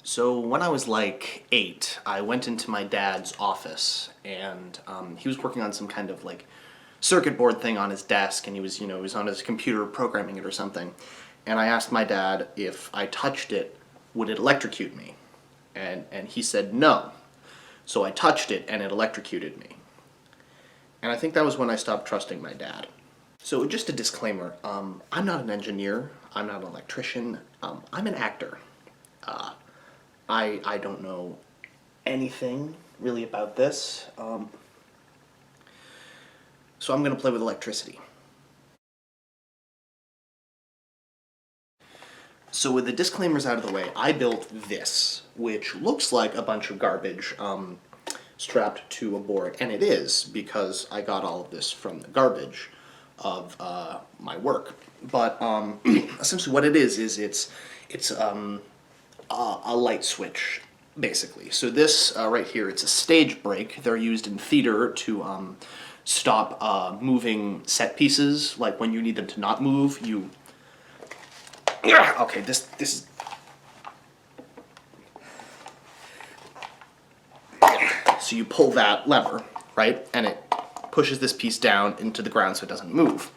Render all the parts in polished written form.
So when I was like 8, I went into my dad's office, and he was working on some kind of like circuit board thing on his desk, and he was on his computer programming it or something. And I asked my dad if I touched it, would it electrocute me? And he said no. So I touched it, and it electrocuted me. And I think that was when I stopped trusting my dad. So just a disclaimer, I'm not an engineer, I'm not an electrician, I'm an actor. I don't know anything really about this, so I'm going to play with electricity. So with the disclaimers out of the way, I built this, which looks like a bunch of garbage strapped to a board, and it is, because I got all of this from the garbage of my work. But essentially what it is it's a light switch, basically. So this right here, it's a stage brake. They're used in theater to stop moving set pieces. Like when you need them to not move, you... Okay, this is... So you pull that lever, right? And it pushes this piece down into the ground so it doesn't move.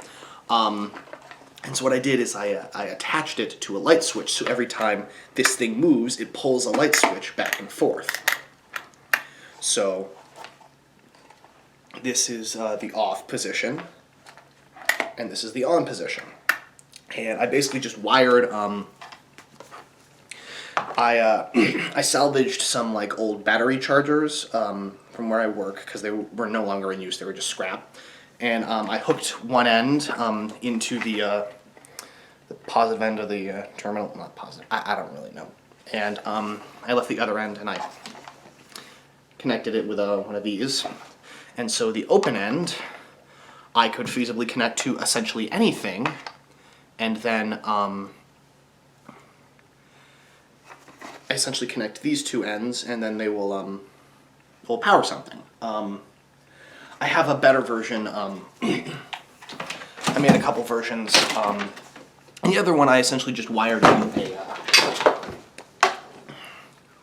And so what I did is I attached it to a light switch, so every time this thing moves, it pulls a light switch back and forth. So this is the off position, and this is the on position. And I basically just wired, I salvaged some like old battery chargers from where I work, because they were no longer in use, they were just scrap. And I hooked one end into the positive end of the terminal, not positive, I don't really know. And I left the other end and I connected it with one of these. And so the open end, I could feasibly connect to essentially anything, and then essentially connect these two ends, and then they will power something. I have a better version. I made a couple versions. And the other one I essentially just wired in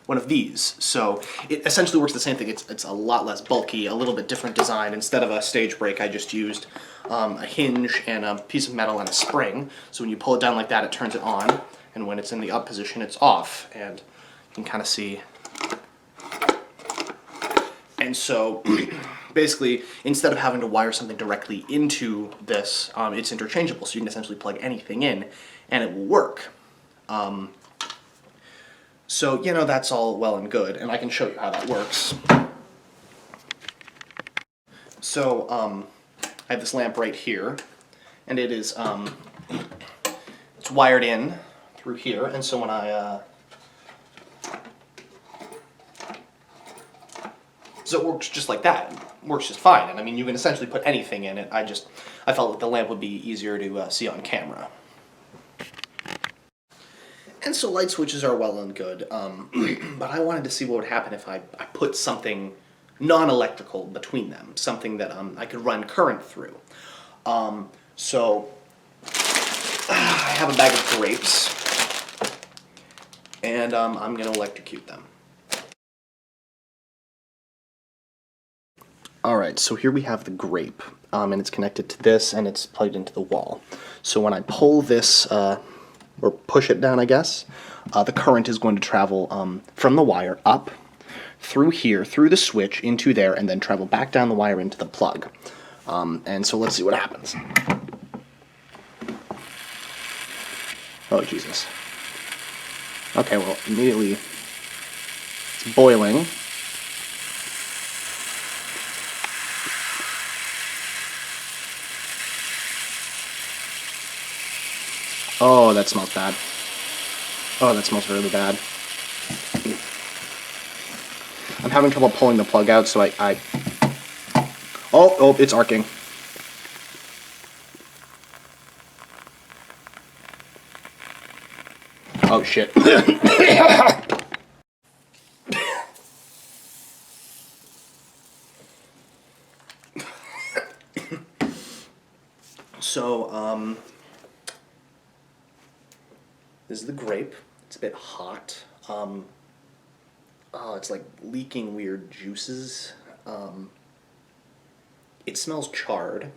one of these. So it essentially works the same thing. It's a lot less bulky, a little bit different design. Instead of a stage brake, I just used a hinge and a piece of metal and a spring. So when you pull it down like that, it turns it on, and when it's in the up position, it's off. And you can kind of see. And so basically, instead of having to wire something directly into this, it's interchangeable, so you can essentially plug anything in and it will work. So, you know, that's all well and good, and I can show you how that works. So, I have this lamp right here, and it is, it's wired in through here, and so when so it works just like that. It works just fine, and I mean, you can essentially put anything in it. I felt like the lamp would be easier to see on camera. And so light switches are well and good, but I wanted to see what would happen if I put something non-electrical between them, something that I could run current through. So I have a bag of grapes, and I'm going to electrocute them. Alright, so here we have the grape, and it's connected to this, and it's plugged into the wall. So when I pull this, or push it down, I guess, the current is going to travel from the wire up, through here, through the switch, into there, and then travel back down the wire into the plug. And so let's see what happens. Oh, Jesus. Okay, well, immediately it's boiling. Oh, that smells bad. Oh, that smells really bad. I'm having trouble pulling the plug out, so Oh, it's arcing. Oh, shit. So, this is the grape. It's a bit hot. Oh, it's like leaking weird juices. It smells charred.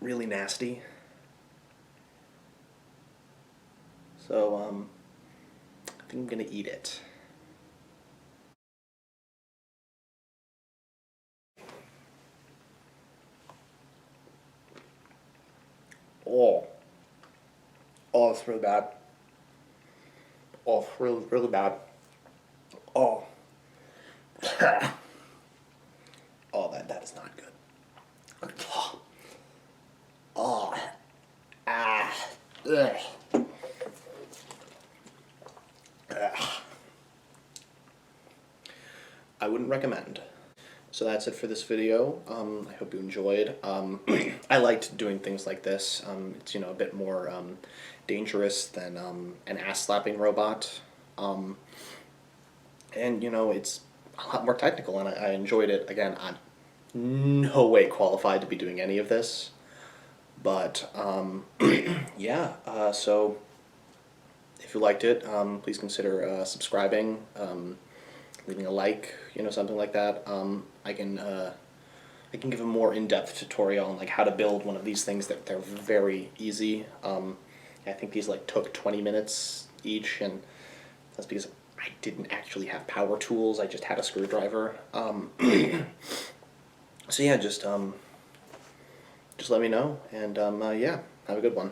Really nasty. So, I think I'm gonna eat it. Oh. Oh, it's really bad. Oh, really, really bad. Oh. Oh, that is not good. Oh. Oh. Ah. Ugh. Ugh. I wouldn't recommend. So that's it for this video. I hope you enjoyed. I liked doing things like this. It's, you know, a bit more dangerous than an ass-slapping robot. And, you know, it's a lot more technical, and I enjoyed it. Again, I'm no way qualified to be doing any of this. But, yeah, so if you liked it, please consider subscribing, leaving a like, you know, something like that. I can give a more in-depth tutorial on like how to build one of these things that they're very easy. I think these like took 20 minutes each, and that's because I didn't actually have power tools. I just had a screwdriver. So yeah, just let me know, and yeah, have a good one.